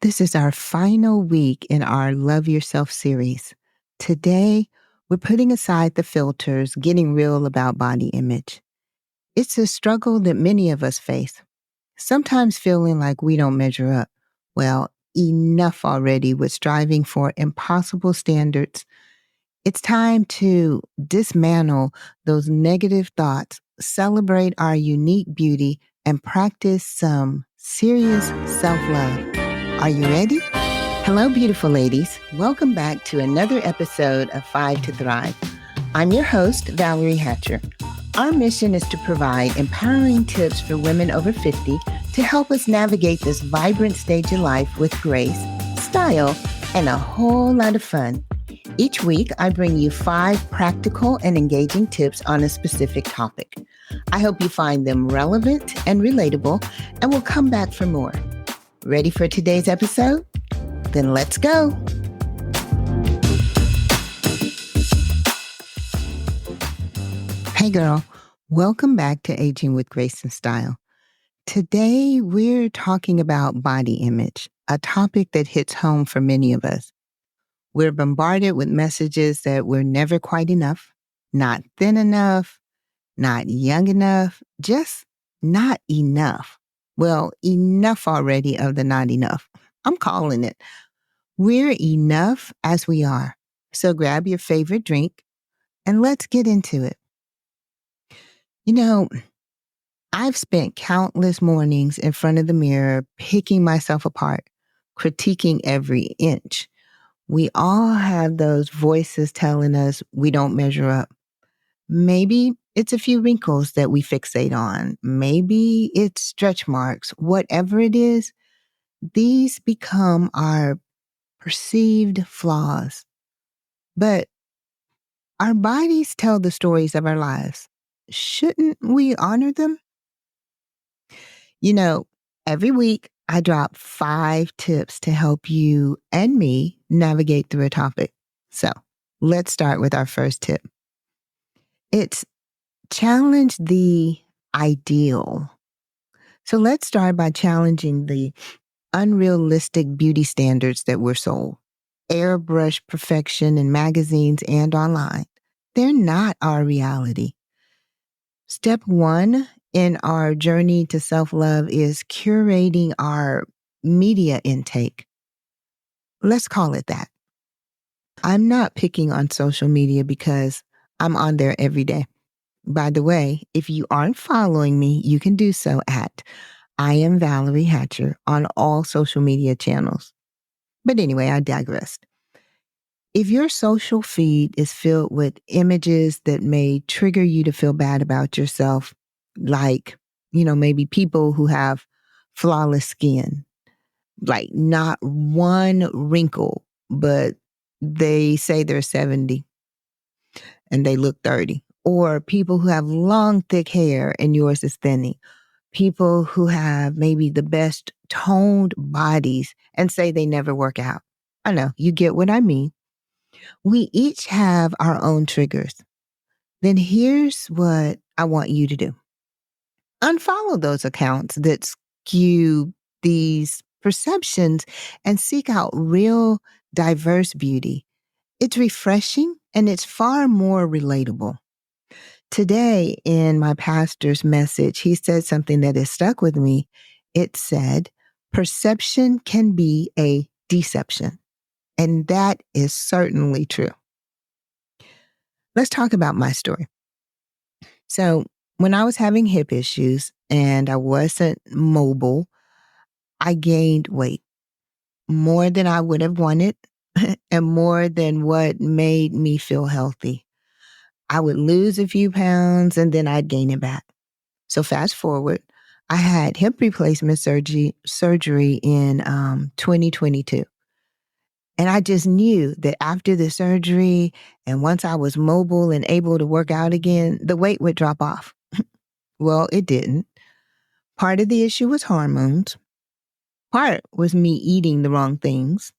This is our final week in our Love Yourself series. Today, we're putting aside the filters, getting real about body image. It's a struggle that many of us face, sometimes feeling like we don't measure up. Well, enough already with striving for impossible standards. It's time to dismantle those negative thoughts, celebrate our unique beauty, and practice some serious self love. Are you ready? Hello, beautiful ladies. Welcome back to another episode of Five to Thrive. I'm your host, Valerie Hatcher. Our mission is to provide empowering tips for women over 50 to help us navigate this vibrant stage of life with grace, style, and a whole lot of fun. Each week, I bring you 5 practical and engaging tips on a specific topic. I hope you find them relevant and relatable and will come back for more. Ready for today's episode? Then let's go. Hey girl, welcome back to Aging with Grace and Style. Today we're talking about body image, a topic that hits home for many of us. We're bombarded with messages that we're never quite enough, not thin enough, not young enough, just not enough. Well, enough already of the not enough. I'm calling it. We're enough as we are. So grab your favorite drink and let's get into it. You know, I've spent countless mornings in front of the mirror, picking myself apart, critiquing every inch. We all have those voices telling us we don't measure up. Maybe it's a few wrinkles that we fixate on. Maybe it's stretch marks. Whatever it is, these become our perceived flaws. But our bodies tell the stories of our lives. Shouldn't we honor them? You know, every week I drop 5 tips to help you and me navigate through a topic. So let's start with our first tip. It's challenge the ideal. So let's start by challenging the unrealistic beauty standards that we're sold. Airbrush perfection in magazines and online. They're not our reality. Step 1 in our journey to self-love is curating our media intake. Let's call it that. I'm not picking on social media because I'm on there every day. By the way, if you aren't following me, you can do so at I am Valerie Hatcher on all social media channels. But anyway, I digressed. If your social feed is filled with images that may trigger you to feel bad about yourself, like, maybe people who have flawless skin, like not one wrinkle, but they say they're 70 and they look 30, or people who have long, thick hair and yours is thinning, people who have maybe the best toned bodies and say they never work out. I know, you get what I mean. We each have our own triggers. Then here's what I want you to do. Unfollow those accounts that skew these perceptions and seek out real, diverse beauty. It's refreshing and it's far more relatable. Today, in my pastor's message, he said something that has stuck with me. It said, perception can be a deception. And that is certainly true. Let's talk about my story. So, when I was having hip issues and I wasn't mobile, I gained weight more than I would have wanted and more than what made me feel healthy. I would lose a few pounds and then I'd gain it back. So fast forward, I had hip replacement surgery in 2022. And I just knew that after the surgery and once I was mobile and able to work out again, the weight would drop off. Well, it didn't. Part of the issue was hormones. Part was me eating the wrong things,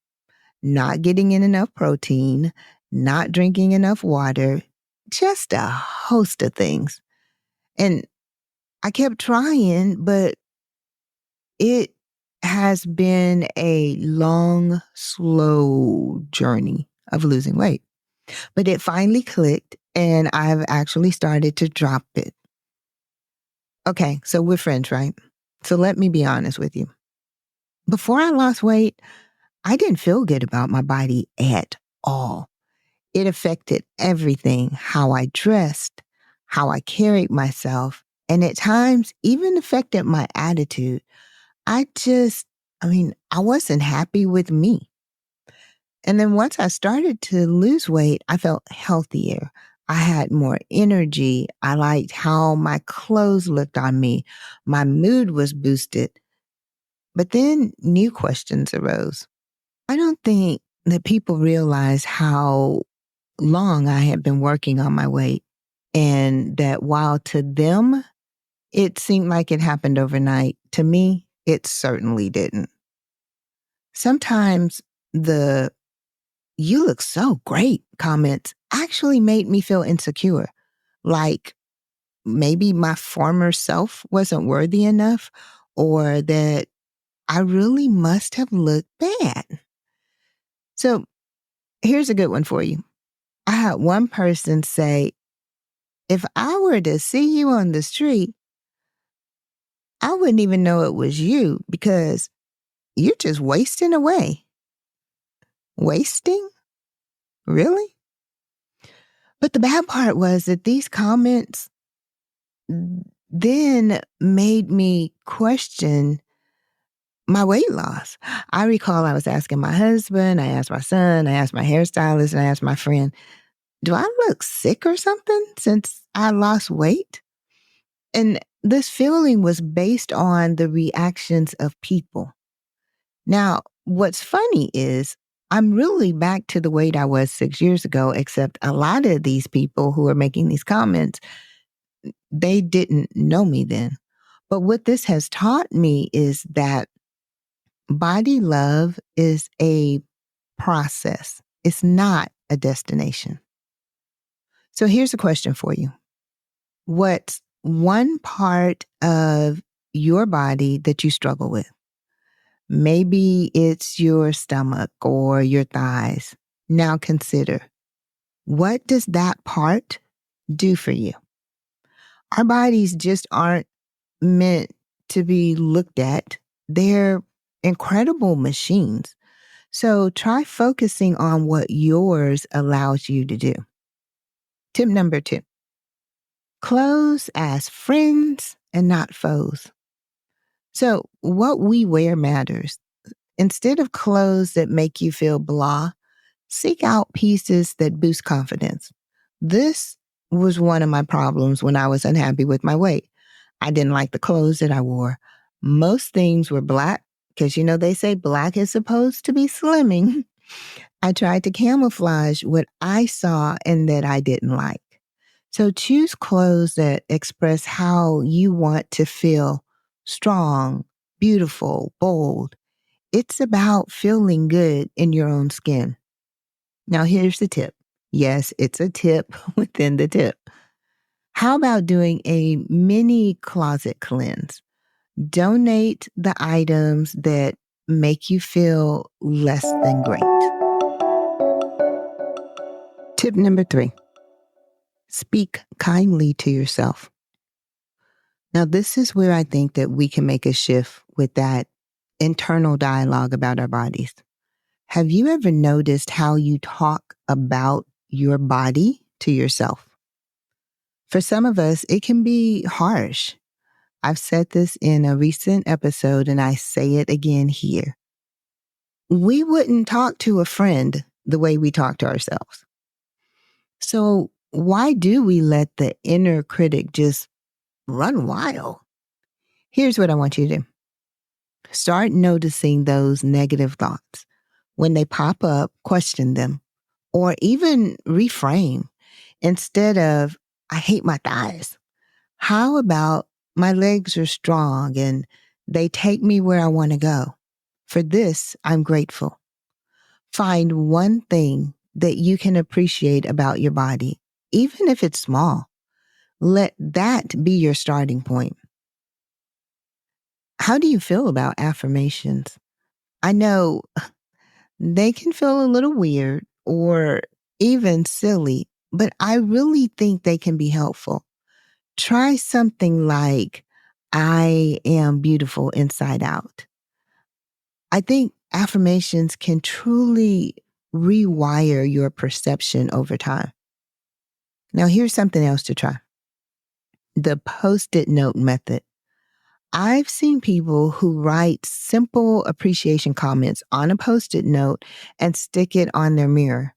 not getting in enough protein, not drinking enough water, just a host of things. And I kept trying, but it has been a long, slow journey of losing weight. But it finally clicked, and I've actually started to drop it. Okay, so we're friends, right? So let me be honest with you. Before I lost weight, I didn't feel good about my body at all. It affected everything: how I dressed, how I carried myself, and at times even affected my attitude. I wasn't happy with me. And then once I started to lose weight, I felt healthier. I had more energy. I liked how my clothes looked on me. My mood was boosted. But then new questions arose. I don't think that people realize how long I had been working on my weight, and that while to them it seemed like it happened overnight, to me, it certainly didn't. Sometimes the "you look so great" comments actually made me feel insecure, like maybe my former self wasn't worthy enough, or that I really must have looked bad. So here's a good one for you. I had one person say, "If I were to see you on the street, I wouldn't even know it was you because you're just wasting away." Wasting? Really? But the bad part was that these comments then made me question my weight loss. I recall I was asking my husband, I asked my son, I asked my hairstylist, and I asked my friend, "Do I look sick or something since I lost weight?" And this feeling was based on the reactions of people. Now, what's funny is I'm really back to the weight I was 6 years ago, except a lot of these people who are making these comments, they didn't know me then. But what this has taught me is that body love is a process. It's not a destination. So here's a question for you. What's one part of your body that you struggle with? Maybe it's your stomach or your thighs. Now consider, what does that part do for you? Our bodies just aren't meant to be looked at. They're incredible machines. So try focusing on what yours allows you to do. Tip number 2, clothes as friends and not foes. So what we wear matters. Instead of clothes that make you feel blah, seek out pieces that boost confidence. This was one of my problems when I was unhappy with my weight. I didn't like the clothes that I wore. Most things were black because, they say black is supposed to be slimming. I tried to camouflage what I saw and that I didn't like. So choose clothes that express how you want to feel: strong, beautiful, bold. It's about feeling good in your own skin. Now, here's the tip. Yes, it's a tip within the tip. How about doing a mini closet cleanse? Donate the items that make you feel less than great. Tip number 3, speak kindly to yourself. Now, this is where I think that we can make a shift with that internal dialogue about our bodies. Have you ever noticed how you talk about your body to yourself? For some of us, it can be harsh. I've said this in a recent episode and I say it again here. We wouldn't talk to a friend the way we talk to ourselves. So why do we let the inner critic just run wild? Here's what I want you to do. Start noticing those negative thoughts. When they pop up, question them, or even reframe. Instead of, "I hate my thighs," how about, "My legs are strong and they take me where I want to go. For this, I'm grateful." Find one thing that you can appreciate about your body, even if it's small. Let that be your starting point. How do you feel about affirmations? I know they can feel a little weird or even silly, but I really think they can be helpful. Try something like, I am beautiful inside out. I think affirmations can truly rewire your perception over time. Now, here's something else to try: the post-it note method. I've seen people who write simple appreciation comments on a post-it note and stick it on their mirror.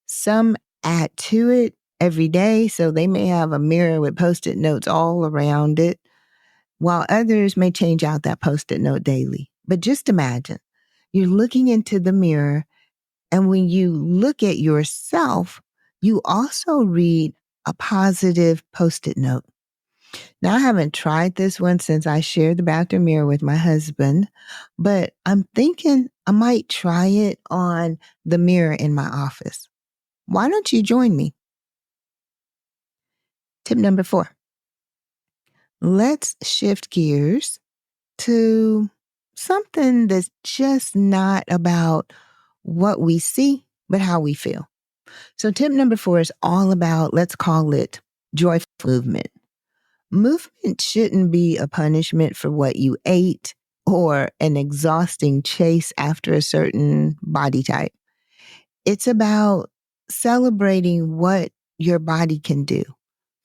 Some add to it every day, so they may have a mirror with post-it notes all around it, while others may change out that post-it note daily. But just imagine, you're looking into the mirror, and when you look at yourself, you also read a positive post-it note. Now, I haven't tried this one since I shared the bathroom mirror with my husband, but I'm thinking I might try it on the mirror in my office. Why don't you join me? Tip number 4. Let's shift gears to something that's just not about what we see, but how we feel. So tip number 4 is all about, let's call it joyful movement. Movement shouldn't be a punishment for what you ate or an exhausting chase after a certain body type. It's about celebrating what your body can do,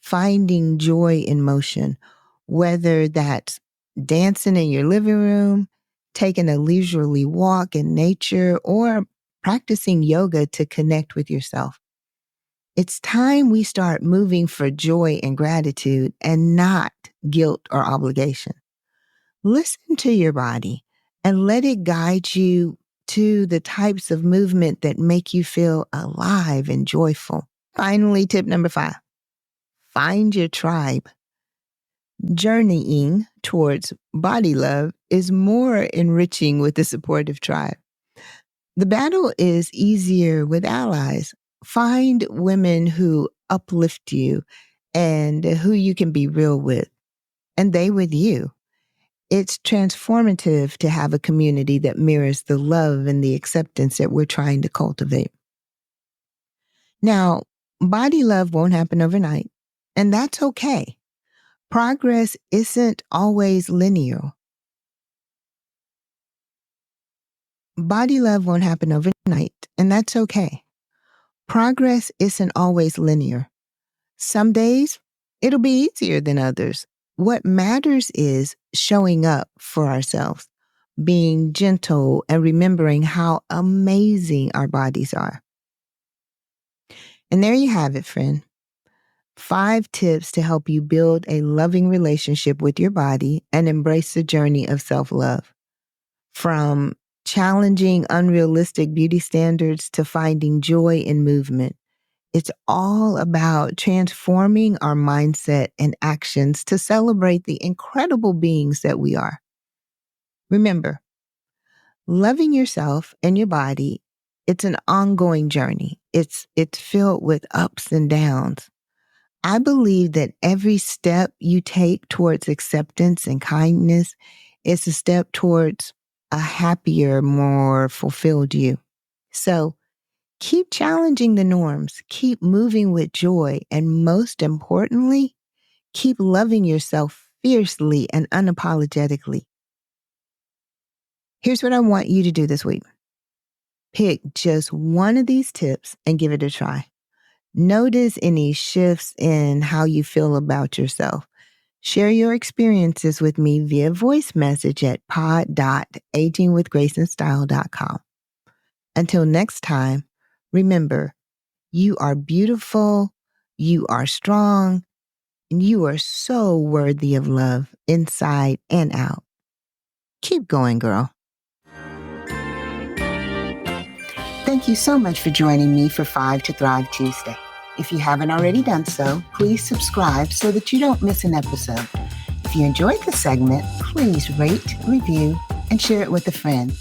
finding joy in motion, whether that's dancing in your living room, taking a leisurely walk in nature, or practicing yoga to connect with yourself. It's time we start moving for joy and gratitude and not guilt or obligation. Listen to your body and let it guide you to the types of movement that make you feel alive and joyful. Finally, tip number 5, find your tribe. Journeying towards body love is more enriching with a supportive tribe. The battle is easier with allies. Find women who uplift you and who you can be real with, and they with you. It's transformative to have a community that mirrors the love and the acceptance that we're trying to cultivate. Now, body love won't happen overnight, and that's okay. Progress isn't always linear. Body love won't happen overnight, and that's okay. Progress isn't always linear. Some days, it'll be easier than others. What matters is showing up for ourselves, being gentle, and remembering how amazing our bodies are. And there you have it, friend. 5 tips to help you build a loving relationship with your body and embrace the journey of self-love. From challenging unrealistic beauty standards to finding joy in movement, it's all about transforming our mindset and actions to celebrate the incredible beings that we are. Remember, loving yourself and your body, it's an ongoing journey. It's filled with ups and downs. I believe that every step you take towards acceptance and kindness is a step towards a happier, more fulfilled you. So keep challenging the norms, keep moving with joy, and most importantly, keep loving yourself fiercely and unapologetically. Here's what I want you to do this week. Pick just one of these tips and give it a try. Notice any shifts in how you feel about yourself. Share your experiences with me via voice message at pod.agingwithgraceandstyle.com. Until next time, remember, you are beautiful, you are strong, and you are so worthy of love inside and out. Keep going, girl. Thank you so much for joining me for 5 to Thrive Tuesday. If you haven't already done so, please subscribe so that you don't miss an episode. If you enjoyed the segment, please rate, review, and share it with a friend.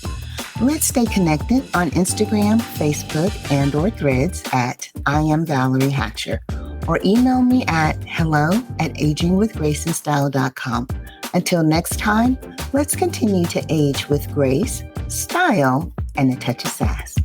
Let's stay connected on Instagram, Facebook, and/or Threads at I am Valerie Hatcher, or email me at hello@agingwithgraceandstyle.com. Until next time, Let's continue to age with grace, style, and a touch of sass.